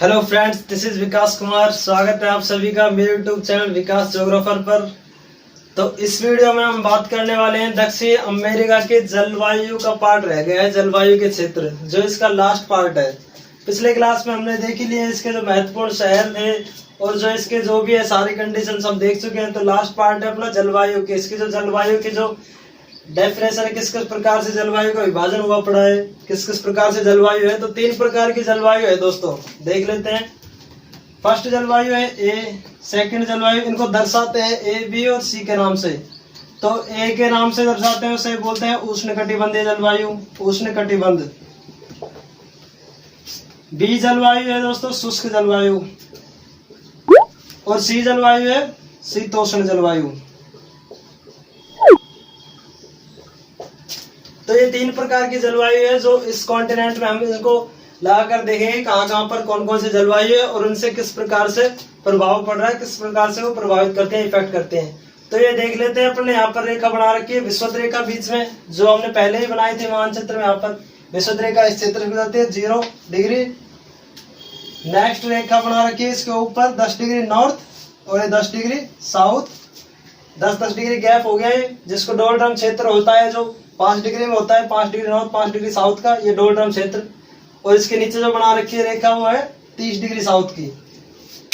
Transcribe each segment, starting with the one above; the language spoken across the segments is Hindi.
हेलो फ्रेंड्स, दिस इज विकास कुमार। स्वागत है आप सभी का मेरे यूट्यूब चैनल विकास ज्योग्राफर पर। तो इस वीडियो में हम बात करने वाले हैं दक्षिण अमेरिका के जलवायु का पार्ट रह गया है, जलवायु के क्षेत्र, जो इसका लास्ट पार्ट है। पिछले क्लास में हमने देख ही लिए इसके जो महत्वपूर्ण शहर थे और जो इसके जो भी है सारी कंडीशन हम देख चुके हैं। तो लास्ट पार्ट है अपना जलवायु के। इसकी जो जलवायु की जो डेफिनेशन है, किस किस प्रकार से जलवायु का विभाजन हुआ पड़ा है, किस किस प्रकार से जलवायु है। तो 3 प्रकार की जलवायु है दोस्तों, देख लेते हैं। फर्स्ट जलवायु है ए, सेकंड जलवायु, इनको दर्शाते हैं ए, बी और सी के नाम से। तो ए के नाम से दर्शाते हैं, उसे बोलते हैं उष्णकटिबंधीय जलवायु, उष्णकटिबंध। बी जलवायु है दोस्तों शुष्क जलवायु, और सी जलवायु है शीतोष्ण जलवायु। तो ये 3 प्रकार की जलवायु है जो इस कॉन्टिनेंट में हम इनको लगाकर देखेंगे कहाँ कहाँ पर कौन कौन सी जलवायु है और उनसे किस प्रकार से प्रभाव पड़ रहा है, किस प्रकार से वो प्रभावित करते हैं, इफेक्ट करते हैं। तो ये देख लेते हैं। अपने यहाँ पर रेखा बना रखी है, विषुवत रेखा बीच में, जो हमने पहले ही बनाई थी मानचित्र में। यहाँ पर विषुवत रेखा इस क्षेत्र में जाती है 0 डिग्री। नेक्स्ट रेखा बना रखी है इसके ऊपर 10 डिग्री नॉर्थ और 10 डिग्री साउथ। 10-10 डिग्री गैप हो गया है, जिसको डोलड्रम क्षेत्र होता है, जो 5 डिग्री में होता है, 5 डिग्री नॉर्थ 5 डिग्री साउथ का, ये डोलड्रम क्षेत्र। और इसके नीचे जो बना रखी है रेखा वो है 30 डिग्री साउथ की।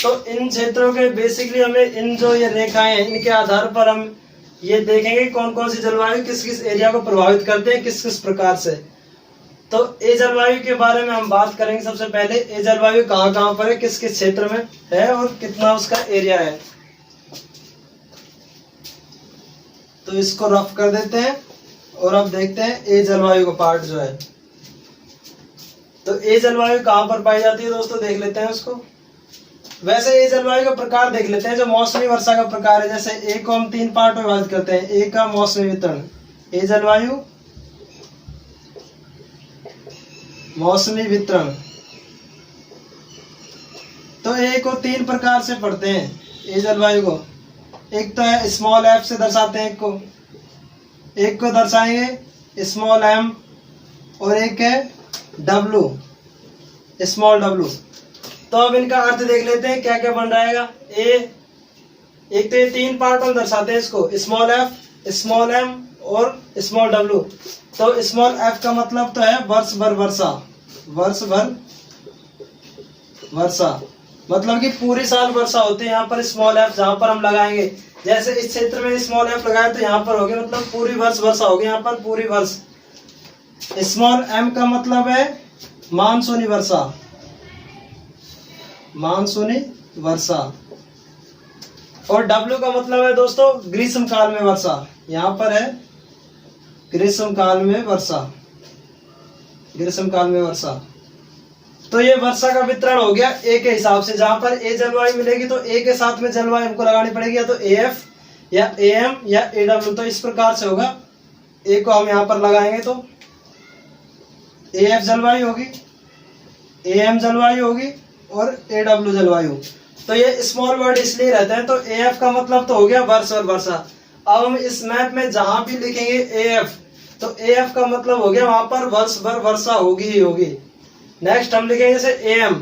तो इन क्षेत्रों के बेसिकली हमें इन जो ये रेखाएं हैं, इनके आधार पर हम ये देखेंगे कौन कौन सी जलवायु किस किस एरिया को प्रभावित करते हैं, किस किस प्रकार से। तो ए जलवायु के बारे में हम बात करेंगे। सबसे पहले ए जलवायु कहाँ कहाँ पर है, किस किस क्षेत्र में है और कितना उसका एरिया है। तो इसको रफ कर देते हैं और अब देखते हैं ए जलवायु का पार्ट जो है। तो ए जलवायु कहां पर पाई जाती है दोस्तों, देख लेते हैं उसको। वैसे ए जलवायु का प्रकार देख लेते हैं, जो मौसमी वर्षा का प्रकार है। जैसे ए को हम 3 पार्ट में विभाजित करते हैं। ए का मौसमी वितरण, ए जलवायु मौसमी वितरण। तो ए को 3 प्रकार से पढ़ते हैं ए जलवायु को। एक तो है स्मॉल एफ से दर्शाते हैं, एक को दर्शाएंगे स्मॉल एम, और एक है डब्लू, स्मॉल डब्लू। तो अब इनका अर्थ देख लेते हैं क्या क्या बन रहेगा। ए, एक तो ये 3 पार्ट में दर्शाते हैं इसको, स्मॉल एफ, स्मॉल एम और स्मॉल डब्लू। तो स्मॉल एफ का मतलब तो है वर्ष भर वर्षा, वर्ष भर वर्षा, मतलब कि पूरी साल वर्षा होती है। यहाँ पर स्मॉल एफ जहां पर हम लगाएंगे, जैसे इस क्षेत्र में स्मॉल एफ लगाए तो यहाँ पर होगी, मतलब पूरी वर्ष वर्षा होगी यहाँ पर, पूरी वर्ष। स्मॉल एम का मतलब है मानसूनी वर्षा, मानसूनी वर्षा। और डब्ल्यू का मतलब है दोस्तों ग्रीष्म काल में वर्षा। यहाँ पर है ग्रीष्म काल में वर्षा, ग्रीष्म काल में वर्षा। तो ये वर्षा का वितरण हो गया ए के हिसाब से। जहां पर ए जलवायु मिलेगी तो ए के साथ में जलवायु हमको लगानी पड़ेगी, या तो ए एफ या ए एम या ए डब्ल्यू। तो इस प्रकार से होगा। ए को हम यहाँ पर लगाएंगे तो ए एफ जलवायु होगी, ए एम जलवायु होगी और ए डब्ल्यू जलवायु। तो ये स्मॉल वर्ड इसलिए रहते हैं। तो ए एफ का मतलब तो हो गया वर्ष और वर्षा। अब हम इस मैप में जहां भी लिखेंगे ए एफ, तो ए एफ का मतलब हो गया वहां पर वर्ष भर वर्षा होगी ही होगी। नेक्स्ट हम लिखेंगे जैसे एम,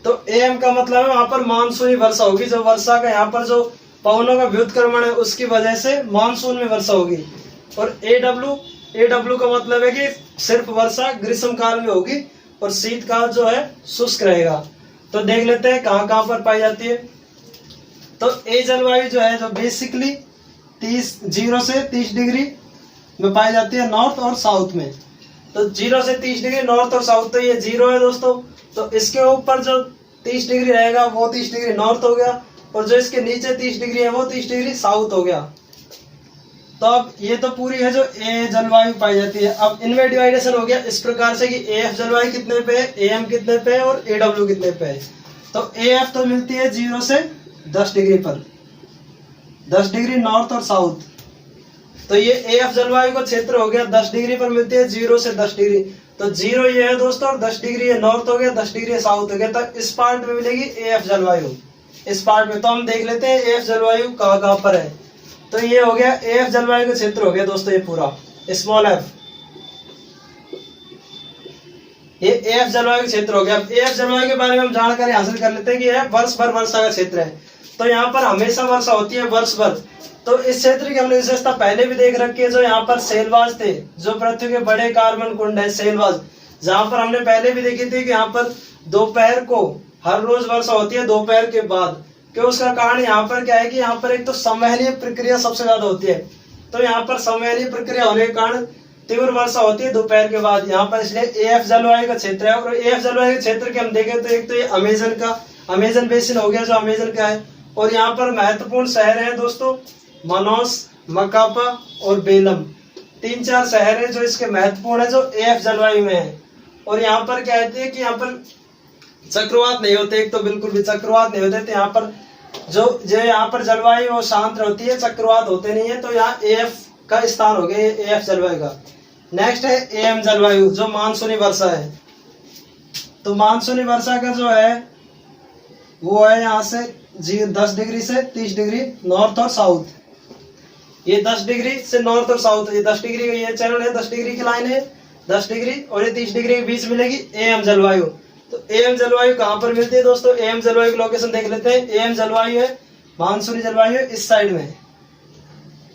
तो एम का मतलब है वहां पर मानसूनी वर्षा होगी, जो वर्षा का यहाँ पर जो पवनों का व्युत्क्रमण है उसकी वजह से मानसून में वर्षा होगी। और ए डब्ल्यू का मतलब है कि सिर्फ वर्षा ग्रीष्म काल में होगी और शीतकाल जो है शुष्क रहेगा। तो देख लेते हैं कहाँ कहाँ पर पाई जाती है। तो ए जलवायु जो है, जो बेसिकली 0 से 30 डिग्री में पाई जाती है, नॉर्थ और साउथ में। तो 0 से 30 डिग्री नॉर्थ और साउथ, तो ये 0 है दोस्तों। तो इसके ऊपर जो 30 डिग्री रहेगा वो 30 डिग्री नॉर्थ हो गया, और जो इसके नीचे 30 डिग्री है वो 30 डिग्री साउथ हो गया। तो अब ये तो पूरी है जो ए जलवायु पाई जाती है। अब इनमें डिवाइडेशन हो गया इस प्रकार से कि ए एफ जलवायु कितने पे है, ए एम कितने पे है और ए डब्ल्यू कितने पे है। तो ए एफ तो मिलती है 0 से 10 डिग्री पर, 10 डिग्री नॉर्थ और साउथ। तो ये ए एफ जलवायु का क्षेत्र हो गया 10 डिग्री पर मिलती है, 0 से 10 डिग्री। तो 0 ये है दोस्तों, और 10 डिग्री ये नॉर्थ हो गया, 10 डिग्री साउथ हो गया। तो इस पार्ट में मिलेगी ए एफ जलवायु, इस पार्ट में। तो हम देख लेते हैं ए एफ जलवायु कहाँ कहाँ पर है। तो ये हो गया ए एफ जलवायु का क्षेत्र हो गया दोस्तों, ये पूरा स्मॉल एफ। ये एफ जलवायु का क्षेत्र हो गया। एफ जलवायु के बारे में हम जानकारी हासिल कर लेते हैं कि यह वर्ष भर वर्षा का क्षेत्र है। तो यहाँ पर हमेशा वर्षा होती है वर्ष भर। तो इस क्षेत्र की हमने विशेषता पहले भी देख रखी है। जो यहाँ पर सेलवाज थे, जो पृथ्वी के बड़े कार्बन कुंड है सेलवाज, जहाँ पर हमने पहले भी देखी थी कि यहाँ पर दोपहर को हर रोज वर्षा होती है दोपहर के बाद। क्यों? उसका कारण यहाँ पर क्या है कि यहाँ पर एक तो संवहनीय प्रक्रिया सबसे ज्यादा होती है। तो यहाँ पर संवहनीय प्रक्रिया होने के कारण तीव्र वर्षा होती है दोपहर के बाद यहाँ पर, इसलिए एफ जलवायु का क्षेत्र है। और एफ जलवायु के क्षेत्र के हम देखें तो एक तो ये अमेजन बेसिन हो गया, जो अमेजन का है। और यहाँ पर महत्वपूर्ण शहर है दोस्तों मनोस, मकापा और बेलम, 3-4 शहर है जो इसके महत्वपूर्ण है, जो एफ जलवायु में है। और यहाँ पर कहते हैं कि यहाँ पर चक्रवात नहीं होते, एक तो बिल्कुल भी चक्रवात नहीं होते। तो यहाँ पर जो यहाँ पर जलवायु वो शांत होती है, चक्रवात होते नहीं है। तो यहाँ एफ का स्थान हो गया एफ जलवायु का। नेक्स्ट है एम जलवायु, जो मानसूनी वर्षा है। तो मानसूनी वर्षा का जो है वो है यहाँ से 10 डिग्री से 30 डिग्री नॉर्थ और साउथ। ये 10 डिग्री से नॉर्थ और साउथ, ये 10 डिग्री का ये चरण है, 10 डिग्री की लाइन है, 10 डिग्री और ये 30 डिग्री के बीच मिलेगी एम जलवायु। तो एम जलवायु कहाँ पर मिलती है दोस्तों? एम जलवायु की लोकेशन देख लेते हैं। एम जलवायु है, मानसूनी जलवायु है इस साइड में।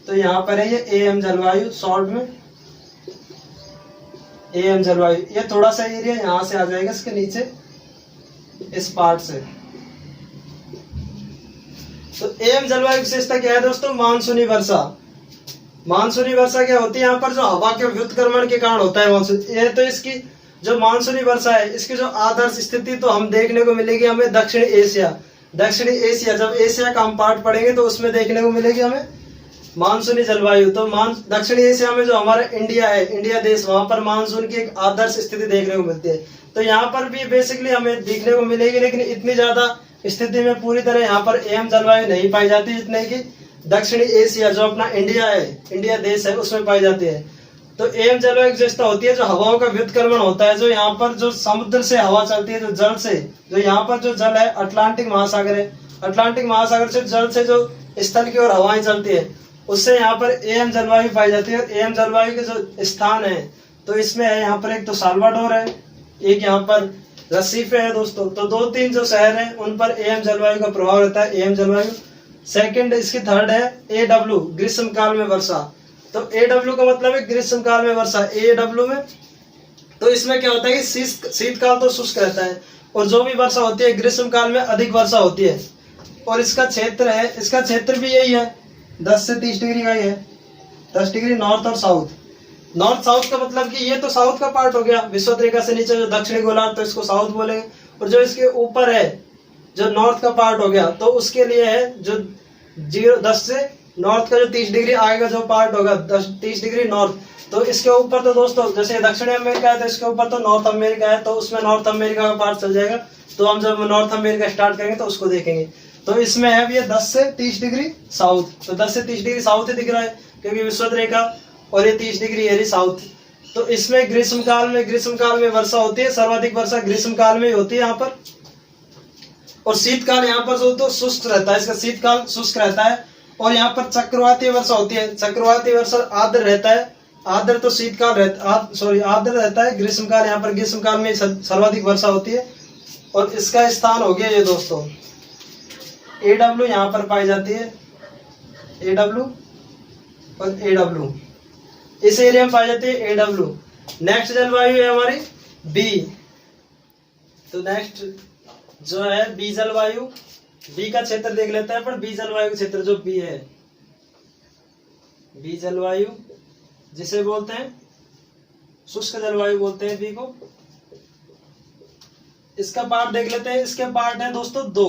तो यहाँ पर है ये एम जलवायु शॉर्ट में, एम जलवायु। ये थोड़ा सा एरिया यहाँ से आ जाएगा इसके नीचे, इस पार्ट से। तो एम जलवायु विशेषता क्या है दोस्तों? मानसूनी वर्षा। मानसूनी वर्षा क्या होती है? यहाँ पर जो हवा के व्युत्क्रमण के कारण होता है मानसून। ये तो इसकी जो मानसूनी वर्षा है, इसकी जो आदर्श स्थिति तो हम देखने को मिलेगी हमें दक्षिण एशिया। दक्षिणी एशिया, जब एशिया का हम पार्ट पढ़ेंगे तो उसमें देखने को मिलेगी हमें मानसूनी जलवायु। तो दक्षिणी एशिया में जो हमारा इंडिया है, इंडिया देश, वहां पर मानसून की एक आदर्श स्थिति देखने को मिलती है। तो यहाँ पर भी बेसिकली हमें देखने को मिलेगी, लेकिन इतनी ज्यादा स्थिति में पूरी तरह यहाँ पर एम जलवायु नहीं पाई जाती जितने की दक्षिणी एशिया, जो अपना इंडिया है, इंडिया देश है, उसमें पाई जाती है। तो एम जलवायु विशेषता होती है जो हवाओं का व्युत्क्रमण होता है, जो यहाँ पर जो समुद्र से हवा चलती है, जो जल से, जो यहाँ पर जो जल है अटलांटिक महासागर है, अटलांटिक महासागर से जल से जो स्थल की ओर हवाएं चलती है, उससे यहाँ पर एम जलवायु पाई जाती है। एम जलवायु के जो स्थान है तो इसमें है यहाँ पर एक तो साल्वाडोर है, एक यहाँ पर रसीफे है दोस्तों। तो 2-3 जो शहर है उन पर एम जलवायु का प्रभाव रहता है, एम जलवायु। सेकंड इसकी थर्ड है एडब्ल्यू, ग्रीष्म काल में वर्षा। तो एडब्ल्यू का मतलब है ग्रीष्म काल में वर्षा, एडब्ल्यू में। तो इसमें क्या होता है कि शीतकाल तो शुष्क रहता है और जो भी वर्षा होती है ग्रीष्म काल में अधिक वर्षा होती है। और इसका क्षेत्र है, इसका क्षेत्र भी यही है, 10 से 30 डिग्री का ही है, 10 डिग्री नॉर्थ और साउथ। नॉर्थ साउथ का मतलब कि ये तो साउथ का पार्ट हो गया, विषुवत रेखा से नीचे जो दक्षिणी गोलार्ध, तो इसको साउथ बोलेंगे। और जो इसके ऊपर है जो नॉर्थ का पार्ट हो गया, तो उसके लिए है जो 10 से नॉर्थ का जो 30 डिग्री आएगा जो पार्ट होगा, 30 डिग्री नॉर्थ। तो इसके ऊपर तो दोस्तों जैसे दक्षिणी अमेरिका है तो इसके ऊपर तो नॉर्थ अमेरिका है, तो उसमें नॉर्थ अमेरिका का पार्ट चल जाएगा। तो हम जब नॉर्थ अमेरिका स्टार्ट करेंगे तो उसको देखेंगे। तो इसमें है ये 10 से 30 डिग्री साउथ। तो 10 से 30 डिग्री साउथ ही दिख रहा है क्योंकि विषुवत रेखा, और ये 30 डिग्री है साउथ। तो इसमें ग्रीष्म काल में वर्षा होती है, सर्वाधिक वर्षा ग्रीष्म काल में होती है यहाँ पर। और शीतकाल यहाँ पर जो तो शुष्क रहता है, इसका शीतकाल शुष्क रहता है। और यहाँ पर चक्रवाती वर्षा होती है, चक्रवाती वर्षा आर्द्र रहता है, आर्द्र तो शीतकाल रहता, आर्द्र रहता है ग्रीष्म काल। यहाँ पर ग्रीष्म काल में सर्वाधिक वर्षा होती है। और इसका स्थान हो गया ये दोस्तों एडब्ल्यू, यहाँ पर पाई जाती है एडब्ल्यू और एडब्ल्यू, इस एरिया में पाई जाती है एडब्ल्यू। नेक्स्ट जलवायु है हमारी बी। तो नेक्स्ट जो है बी जलवायु, बी का क्षेत्र देख लेते हैं। पर बी जलवायु का क्षेत्र जो बी है, बी जलवायु जिसे बोलते हैं शुष्क जलवायु बोलते हैं बी को। इसका पार्ट देख लेते हैं। इसके पार्ट है दोस्तों 2।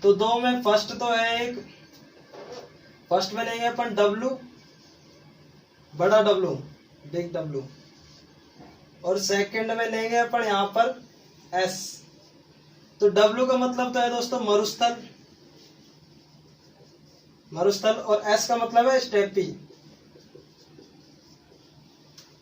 तो 2 में फर्स्ट तो है एक, फर्स्ट में लेंगे अपन डब्लू, बड़ा डब्लू, बिग डब्लू। और सेकंड में लेंगे अपन यहाँ पर एस। तो डब्लू का मतलब तो है दोस्तों मरुस्थल, मरुस्थल। और एस का मतलब है स्टेपी।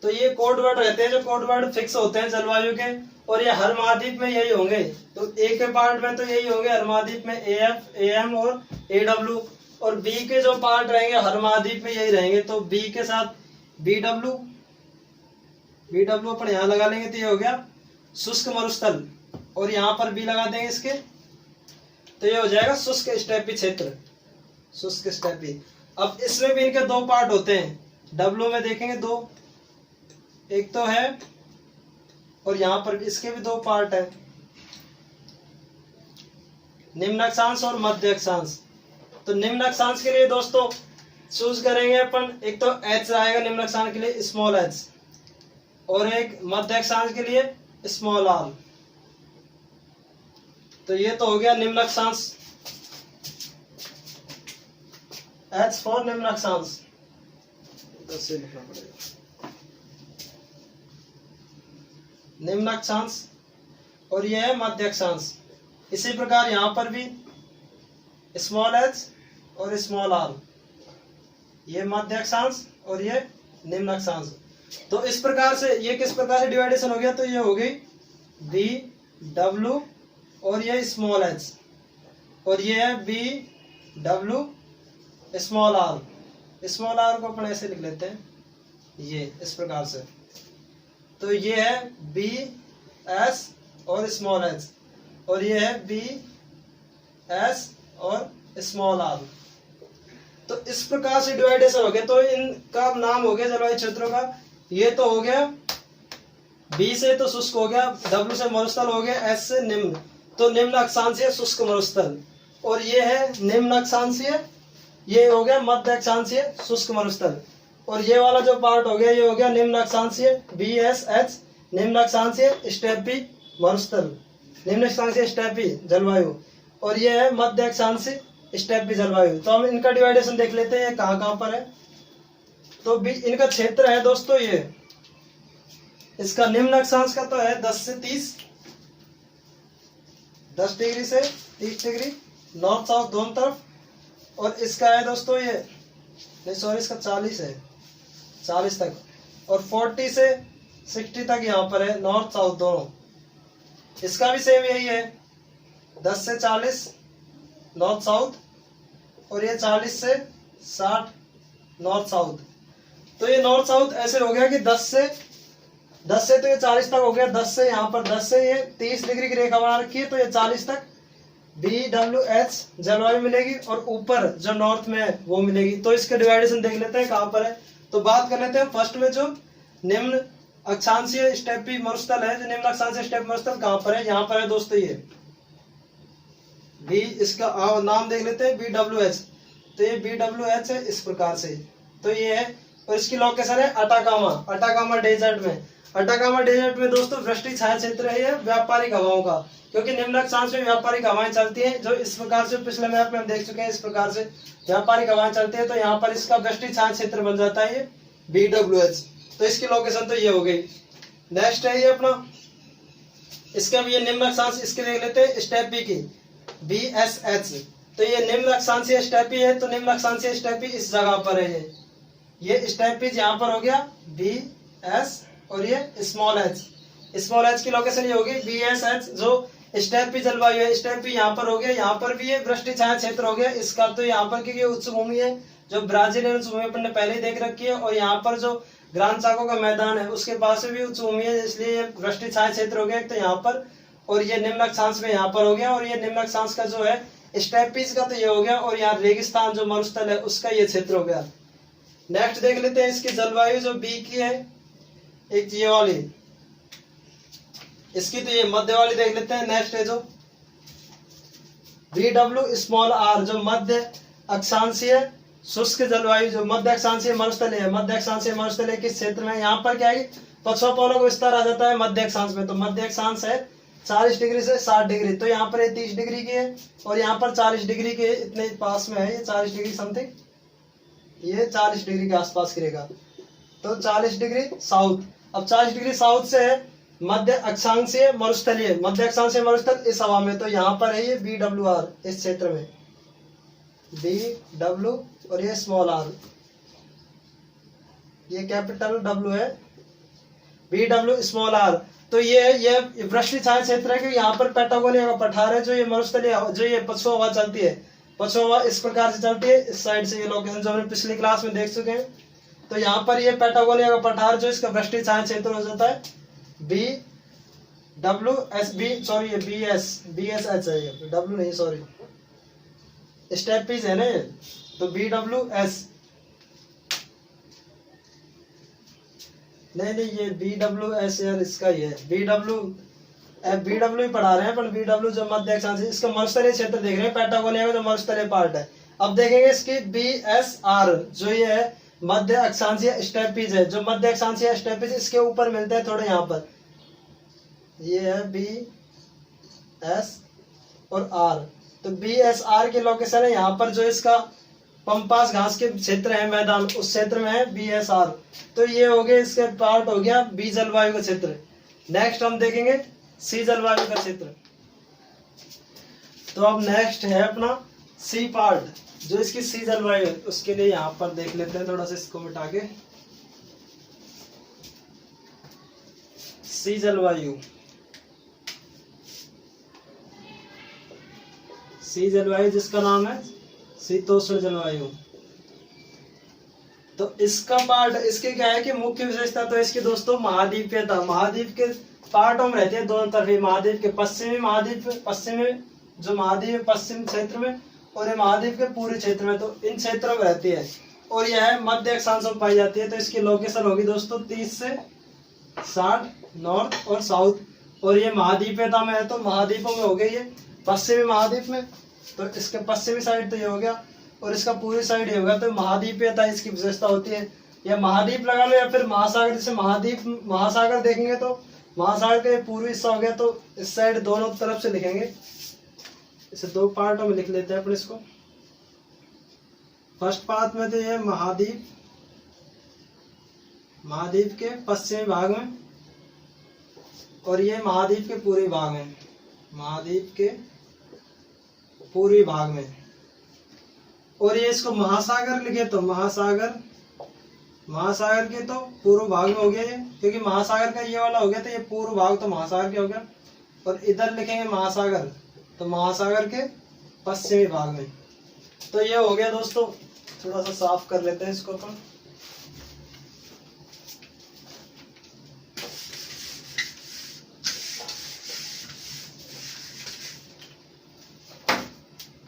तो ये कोड वर्ड रहते हैं जो कोड वर्ड फिक्स होते हैं जलवायु के, और ये हर महाद्वीप में यही होंगे। तो ए के पार्ट में तो यही होंगे हर महाद्वीप में, एएफ, एएम और एडब्ल्यू। और बी के जो पार्ट रहेंगे हर महाद्वीप में यही रहेंगे। तो बी के साथ बीडब्ल्यू, बीडब्ल्यू अपन यहाँ लगा लेंगे तो ये हो गया शुष्क मरुस्थल, और यहाँ पर बी लगा देंगे इसके, तो ये हो जाएगा शुष्क स्टेपी क्षेत्र, शुष्क स्टेपी। अब इसमें भी इनके दो पार्ट होते हैं, डब्ल्यू में देखेंगे दो, एक तो है और यहाँ पर भी इसके भी दो पार्ट है, निम्न अक्षांश और मध्य अक्षांश। तो निम्न अक्षांश के लिए दोस्तों चूज करेंगे अपन, एक तो एच आएगा निम्न अक्षांश के लिए स्मॉल एच, और एक मध्य अक्षांश के लिए स्मॉल आर। तो ये तो हो गया निम्न अक्षांश, एच फॉर निम्न अक्षांश, से लिखना पड़ेगा निम्न अक्षांश, और यह है मध्य अक्षांश। इसी प्रकार यहां पर भी स्मॉल एच और स्मॉल आर, ये मध्य अक्षांश और ये निम्न अक्षांश। तो इस प्रकार से ये किस प्रकार से डिवाइडेशन हो गया, तो ये हो गई बी डब्ल्यू और ये स्मॉल एच, और ये है B W small R. Small R को अपन ऐसे लिख लेते हैं, ये इस प्रकार से। तो ये है बी एस और स्मॉल एच, और ये है बी एस और स्मॉल आर। तो इस प्रकार से डिवाइडेशन हो गया। तो इनका नाम हो गया जलवायु क्षेत्रों का। ये तो हो गया बी से तो शुष्क हो गया, डब्ल्यू से मरुस्थल हो गया, एस से निम्न, तो निम्न अक्षांशीय शुष्क मरुस्थल, और ये है निम्न अक्षांशीय, ये हो गया मध्य अक्षांशीय शुष्क मरुस्थल, और ये वाला जो पार्ट हो गया ये हो गया निम्न अक्षांशीय बी एस एच, निम्न अक्षांशीय स्टेपी मरुस्थल, निम्न अक्षांशीय स्टेपी जलवायु, और ये है मध्य अक्षांशीय स्टेपी जलवायु। तो हम इनका डिवाइडेशन देख लेते हैं कहाँ कहाँ पर है। तो भी इनका क्षेत्र है दोस्तों, ये इसका निम्न अक्षांश का तो है 10 से 30, 10 डिग्री से 30 डिग्री नॉर्थ साउथ दोनों तरफ, और इसका है दोस्तों ये नहीं सॉरी इसका 40 है, 40 तक, और 40 से 60 तक यहाँ पर है नॉर्थ साउथ दोनों। इसका भी सेम यही है, 10 से 40 नॉर्थ साउथ, और ये 40 से 60 नॉर्थ साउथ। तो ये नॉर्थ साउथ ऐसे हो गया कि 10 से तो ये 40 तक हो गया, 10 से यहाँ पर 10 से ये 30 डिग्री की रेखा बना रखी है, तो ये 40 तक बी डब्ल्यू एच जलवायु मिलेगी, और ऊपर जो नॉर्थ में है वो मिलेगी। तो इसके डिवाइडेशन देख लेते हैं कहाँ पर है। तो बात कर लेते हैं फर्स्ट में, जो निम्न अक्षांशीय स्टेपी मरुस्थल है, जो निम्न अक्षांशीय स्टेपी मरुस्थल कहाँ पर है, यहाँ पर है दोस्तों ये बी, इसका नाम देख लेते हैं बी डब्ल्यू एच। तो ये बी डब्ल्यू एच है इस प्रकार से, तो ये है, और इसकी लोकेशन है अटाकामा, अटाकामा डेजर्ट में। अटाकामा डेजर्ट में दोस्तों वृष्टि छाया क्षेत्र है ये व्यापारिक हवाओं का, क्योंकि निम्न अक्षांश में व्यापारिक हवाएं चलती हैं, जो इस प्रकार से पिछले मैप में हम देख चुके हैं, इस प्रकार से व्यापारिक हवाएं चलती है। तो यहाँ पर इसका वृष्टि छाया क्षेत्र बन जाता है ये बी डब्ल्यू एच। तो इसकी लोकेशन तो ये हो गई। नेक्स्ट है ये अपना, इसका भी ये निम्न अक्षांश, इसके देख लेते हैं स्टेपी की बी एस एच। तो ये निम्न अक्षांशीय स्टेपी है, तो निम्न अक्षांशीय स्टेपी इस जगह पर है, ये स्टेपी यहाँ पर हो गया बी एस, और ये स्मॉल एच, स्मॉल एच की लोकेशन ये होगी बी एस एच, जो स्टेपी जलवायु है, स्टेपी यहाँ पर हो गया। यहाँ पर भी ये वृष्टि छाया क्षेत्र हो गया इसका। तो यहाँ पर की उच्च भूमि है, जो ब्राजीलियन उच्च भूमि अपन ने पहले ही देख रखी है, और यहाँ पर जो ग्रांड चाको का मैदान है उसके पास भी उच्च भूमि है, इसलिए ये वृष्टि छाया क्षेत्र हो गया तो यहाँ पर, और ये निम्न अक्षांश में यहाँ पर हो गया, और ये निम्न अक्षांश का जो है स्टेपीज का तो ये हो गया, और यहाँ रेगिस्तान जो मरुस्थल है उसका ये क्षेत्र हो गया। नेक्स्ट देख लेते हैं इसकी जलवायु जो बी की है, एक ये वाली, इसकी तो ये मध्य वाली देख लेते हैं। नेक्स्ट है जो बी डब्ल्यू स्मॉल आर, जो मध्य अक्षांशीय शुष्क जलवायु, जो मध्य अक्षांशीय मरुस्थल है, मध्य अक्षांशीय मरुस्थल किस क्षेत्र में, यहाँ पर क्या है पछुआ पोलो का विस्तार आ जाता है मध्य अक्षांश में। तो मध्य अक्षांश है 40 डिग्री से 60 डिग्री, तो यहाँ पर 30 डिग्री की है, और यहाँ पर 40 डिग्री के इतने पास में है, ये 40 डिग्री समथिंग, ये 40 डिग्री के आसपास गिरेगा। तो 40 डिग्री साउथ। अब 40 डिग्री साउथ से है मध्य अक्षांशीय मरुस्थलीय, मध्य अक्षांशीय मरुस्थल इस हवा में, तो यहाँ पर है ये बी डब्ल्यू आर, इस क्षेत्र में बी डब्ल्यू, और ये स्मॉल आर, ये कैपिटल डब्ल्यू है, बी डब्ल्यू स्मॉल आर। तो ये वृष्टि छाया क्षेत्र है, कि यहाँ पर पैटागोनिया का पठार है, जो ये मरुस्थलीय, जो ये पछुआ हवा चलती है, पछुआ हवा इस प्रकार से चलती है, इस साइड से, ये लोकेशन जो हमने पिछली क्लास में देख चुके हैं। तो यहाँ पर ये पैटागोनिया का पठार, जो इसका वृष्टि छाया क्षेत्र हो जाता है B W S B, sorry ये बी एस एच है, ये डब्ल्यू नहीं, सॉरी स्टेपीज है ना ये, तो बी डब्ल्यू एस, नहीं ये बी डब्ल्यू एस यार इसका ही है, बी डब्ल्यू ही पढ़ा रहे हैं, पर बी डब्ल्यू जो मध्य अक्षांश, इसका मरुस्थलीय क्षेत्र देख रहे हैं, पैटागोनिया का जो मरुस्थलीय पार्ट है। अब देखेंगे इसकी बी एस आर, जो ये है मध्य अक्षांशीय स्टेपीज है, जो मध्य अक्षांशीय स्टेपीज इसके ऊपर मिलते हैं थोड़े यहाँ पर, ये है बी एस और आर, तो बी एस आर की लोकेशन है यहाँ पर, जो इसका पंपास घास के क्षेत्र है मैदान, उस क्षेत्र में है बी एस आर। तो ये हो गया, इसके पार्ट हो गया बी जलवायु का क्षेत्र। नेक्स्ट हम देखेंगे सी जलवायु का क्षेत्र। तो अब नेक्स्ट है अपना सी पार्ट, जो इसकी सी जलवायु है, उसके लिए यहाँ पर देख लेते हैं थोड़ा सा इसको मिटा के। सी जलवायु, सी जलवायु जिसका नाम है शीतोष्ण जलवायु। तो इसका पार्ट, इसके क्या है कि मुख्य विशेषता तो इसकी दोस्तों महाद्वीपीयता, महाद्वीप के पार्टों में रहती है दोनों तरफ, महाद्वीप के पश्चिमी महाद्वीप, पश्चिमी जो महाद्वीप पश्चिम क्षेत्र में, और ये महाद्वीप के पूर्वी क्षेत्र में, तो इन क्षेत्रों में रहती है, और यह है मध्य अक्षांश में पाई जाती है। तो इसकी लोकेशन होगी दोस्तों 30 से 60 नॉर्थ और साउथ, और ये महाद्वीपीयता में है, तो महाद्वीपों में हो गई ये पश्चिमी महाद्वीप में, तो इसके पश्चिमी साइड तो ये हो गया, और इसका पूर्वी साइड ये होगा, तो महाद्वीपीयता इसकी विशेषता होती है। या महाद्वीप लगा लो, या फिर महासागर, जैसे महाद्वीप महासागर देखेंगे तो महासागर का पूर्वी हिस्सा हो गया, तो इस साइड दोनों तरफ से लिखेंगे, इसे दो पार्टों में लिख लेते हैं अपन इसको। फर्स्ट पार्ट में तो ये महाद्वीप, महाद्वीप के पश्चिमी भाग में, और ये महाद्वीप के पूर्वी भाग में, महाद्वीप के पूर्वी भाग में, और ये इसको महासागर लिखे तो महासागर, महासागर के तो पूर्व भाग में हो गया ये, क्योंकि महासागर का ये वाला हो गया, तो ये पूर्व भाग तो महासागर के हो गया, और इधर लिखेंगे महासागर, तो महासागर के पश्चिमी भाग में। तो ये हो गया दोस्तों, थोड़ा सा साफ कर लेते हैं इसको अपन।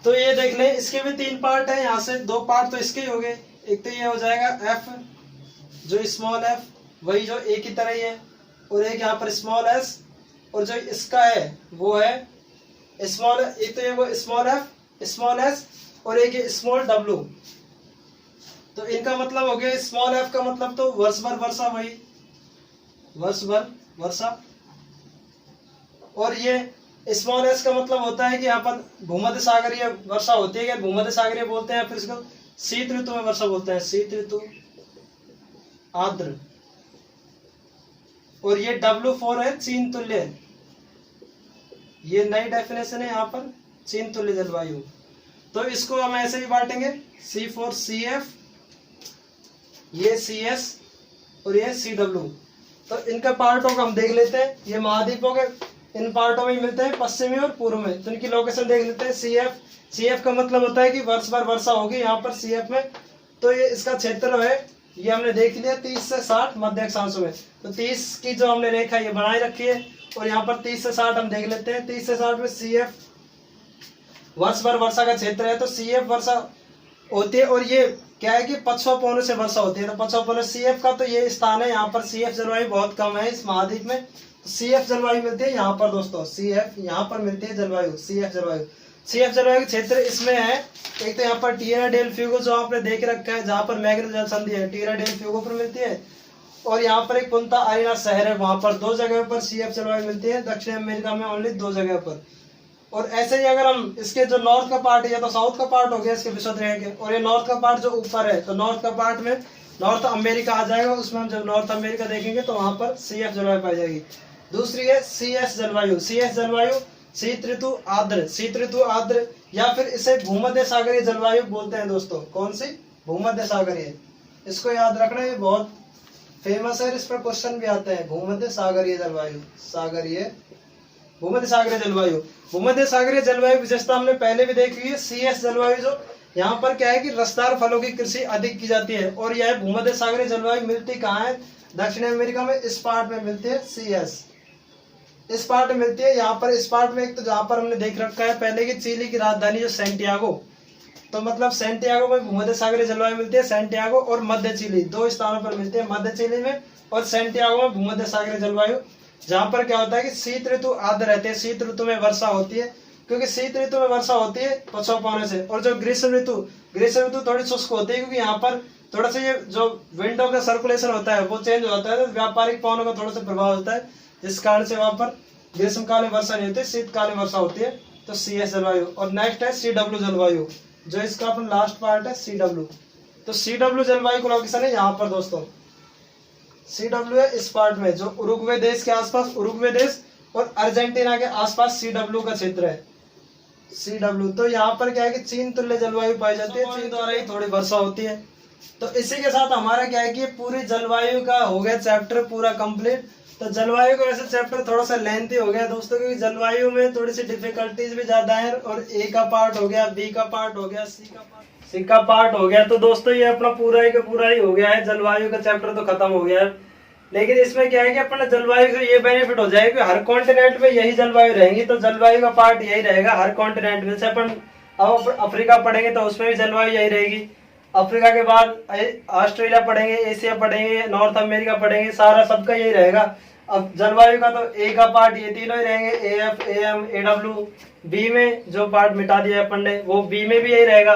तो ये देख ले, इसके भी 3 पार्ट है, यहाँ से 2 पार्ट तो इसके ही हो गए। एक तो ये हो जाएगा एफ, जो स्मॉल एफ वही जो ए की तरह ही है, और एक यहाँ पर स्मॉल एस, और जो इसका है वो है स्मॉल, एक तो ये वो स्मॉल एफ स्मॉल एस, और एक ये स्मॉल डब्ल्यू। तो इनका मतलब हो गया, स्मॉल एफ का मतलब तो वर्ष भर वर्षा, वही वर्ष भर वर्षा, और ये स्मॉल एस का मतलब होता है कि यहाँ पर भूमध्य सागरीय वर्षा होती है, भूमध्य सागरीय बोलते हैं, फिर इसको शीत ऋतु में वर्षा बोलते हैं, शीत ऋतु आर्द्र। और ये W4 है चीन तुल्य, ये नई डेफिनेशन है यहाँ पर, चीन तुल्य जलवायु। तो इसको हम ऐसे ही बांटेंगे, C4 CF, ये CS और ये CW। तो इनके पार्टों को हम देख लेते हैं, ये महाद्वीपों के इन पार्टों में मिलते हैं पश्चिमी और पूर्व में, तो इनकी लोकेशन देख लेते हैं। CF का मतलब होता है कि वर्ष भर वर्षा होगी यहाँ पर CF में, तो ये इसका क्षेत्र है, ये हमने देख लिया 30 से 60 मध्य अक्षांशों में, तो 30 की जो हमने रेखा ये बनाए रखी है, और यहाँ पर 30 से 60 हम देख लेते हैं। 30 से 60 में CF वर्ष भर वर्षा का क्षेत्र है, तो CF वर्षा होती है, और ये क्या है कि पछुआ पौने से वर्षा होती है, तो पछुआ पौने CF का तो ये स्थान है, यहाँ पर CF जलवायु बहुत कम है इस महाद्वीप में, तो CF जलवायु मिलती है यहाँ पर दोस्तों, CF यहाँ पर मिलती है जलवायु, CF जलवायु। CF जलवायु क्षेत्र इसमें है, एक तो यहाँ पर टिएरा डेल फ्यूगो जो आपने देख रखा है, जहाँ पर मैग्नेट जल संधि है, टिएरा डेल फ्यूगो पर मिलती है, और यहाँ पर एक पुंता आरिना शहर है, वहां पर 2 जगह पर CF जलवायु मिलती है, दक्षिण अमेरिका में ओनली 2 जगह पर। और ऐसे ही अगर हम इसके जो नॉर्थ का पार्ट है, या तो साउथ का पार्ट हो गया इसके विषुवत रेखा के, और ये नॉर्थ का पार्ट जो ऊपर है, तो नॉर्थ का पार्ट में नॉर्थ अमेरिका आ जाएगा, उसमें हम जब नॉर्थ अमेरिका देखेंगे तो वहां पर CF जलवायु पाई जाएगी। दूसरी है CS जलवायु, CS जलवायु शीत ऋतु आर्द्र, शीत ऋतु आर्द्र, या फिर इसे भूमध्य सागरीय जलवायु बोलते हैं दोस्तों। कौन सी? भूमध्य सागरीय, इसको याद रखना, ये बहुत फेमस है, इस पर क्वेश्चन भी आते हैं। भूमध्य सागरीय जलवायु, सागरीय भूमध्य सागरीय जलवायु, भूमध्य सागरीय जलवायु विशेषता हमने पहले भी देखी है। CS जलवायु जो यहाँ पर क्या है कि रसदार फलों की कृषि अधिक की जाती है, और यह भूमध्य सागरीय जलवायु मिलती कहाँ है? दक्षिण अमेरिका में, इस पार्ट में मिलती है CS। इस पार्ट में मिलती है। यहाँ पर इस पार्ट में एक तो जहाँ पर हमने देख रखा है पहले की चिली की राजधानी जो सैंटियागो, तो मतलब सैंटियागो में भूमध्य सागरीय जलवायु मिलती है। सैंटियागो और मध्य चिली दो स्थानों पर मिलती है, मध्य चिली में और सैंटियागो में भूमध्य सागरीय जलवायु, जहाँ पर क्या होता है कि शीत ऋतु आर्द्र रहते हैं, शीत ऋतु में वर्षा होती है, क्योंकि शीत ऋतु में वर्षा होती है पछुआ पवनों से। और जो ग्रीष्म ऋतु थोड़ी शुष्क होती है, क्योंकि यहाँ पर थोड़ा सा ये जो विंडो का सर्कुलेशन होता है वो चेंज होता है, तो व्यापारिक पवनों का थोड़ा सा प्रभाव होता है, जिस कारण से वहां पर ग्रीष्म काल में वर्षा नहीं होती, शीतकाल में वर्षा होती है। तो CS जलवायु। और नेक्स्ट है CW जलवायु, जो इसका अपन लास्ट पार्ट है CW। तो CW जलवायु का लोकेशन है यहाँ पर दोस्तों, CW है इस पार्ट में, जो उरुग्वे देश के आसपास, उरुग्वे देश और अर्जेंटीना के आसपास CW का क्षेत्र है, CW। तो यहाँ पर क्या है कि चीन तुल्य जलवायु पाई जाती है, चीन द्वारा ही थोड़ी वर्षा होती है। तो इसी के साथ हमारा क्या है कि पूरी जलवायु का हो गया चैप्टर पूरा कंप्लीट। तो जलवायु का वैसे चैप्टर थोड़ा सा लेंथी हो गया दोस्तों, क्योंकि जलवायु में थोड़ी सी डिफिकल्टीज भी ज्यादा है, और A का पार्ट हो गया, B का पार्ट हो गया, C का पार्ट हो गया। तो दोस्तों ये अपना पूरा ही का पूरा ही हो गया है, जलवायु का चैप्टर तो खत्म हो गया है। लेकिन इसमें क्या है कि अपना जलवायु से ये बेनिफिट हो जाएगा कि हर कॉन्टिनेंट में यही जलवायु रहेंगी, तो जलवायु का पार्ट यही रहेगा हर कॉन्टिनेंट में। जैसे अपन अब अफ्रीका पढ़ेंगे तो उसमें भी जलवायु यही रहेगी, अफ्रीका के बाद ऑस्ट्रेलिया पढ़ेंगे, एशिया पढ़ेंगे, नॉर्थ अमेरिका पढ़ेंगे, सारा सबका यही रहेगा। अब जलवायु का तो A का पार्ट ये तीनों ही रहेंगे, AF, AM, AW। B में जो पार्ट मिटा दिया अपन ने वो B में भी यही रहेगा,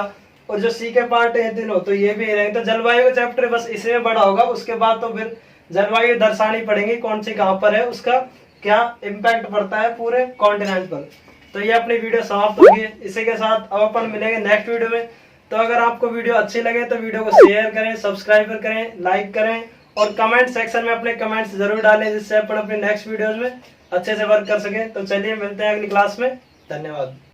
और जो C के पार्ट है तीनों तो ये भी यही रहेंगे। तो जलवायु का चैप्टर बस इसमें बड़ा होगा, उसके बाद तो फिर जलवायु दर्शानी पड़ेगी कौन सी कहाँ पर है, उसका क्या इम्पैक्ट पड़ता है पूरे कॉन्टिनेंट पर। तो ये अपनी वीडियो समाप्त होगी। इसी के साथ अब अपन मिलेंगे नेक्स्ट वीडियो में। तो अगर आपको वीडियो अच्छी लगे तो वीडियो को शेयर करें, सब्सक्राइब करें, लाइक करें, और कमेंट सेक्शन में अपने कमेंट्स जरूर डालें, जिससे अपन अपने नेक्स्ट वीडियोस में अच्छे से वर्क कर सकें। तो चलिए मिलते हैं अगली क्लास में। धन्यवाद।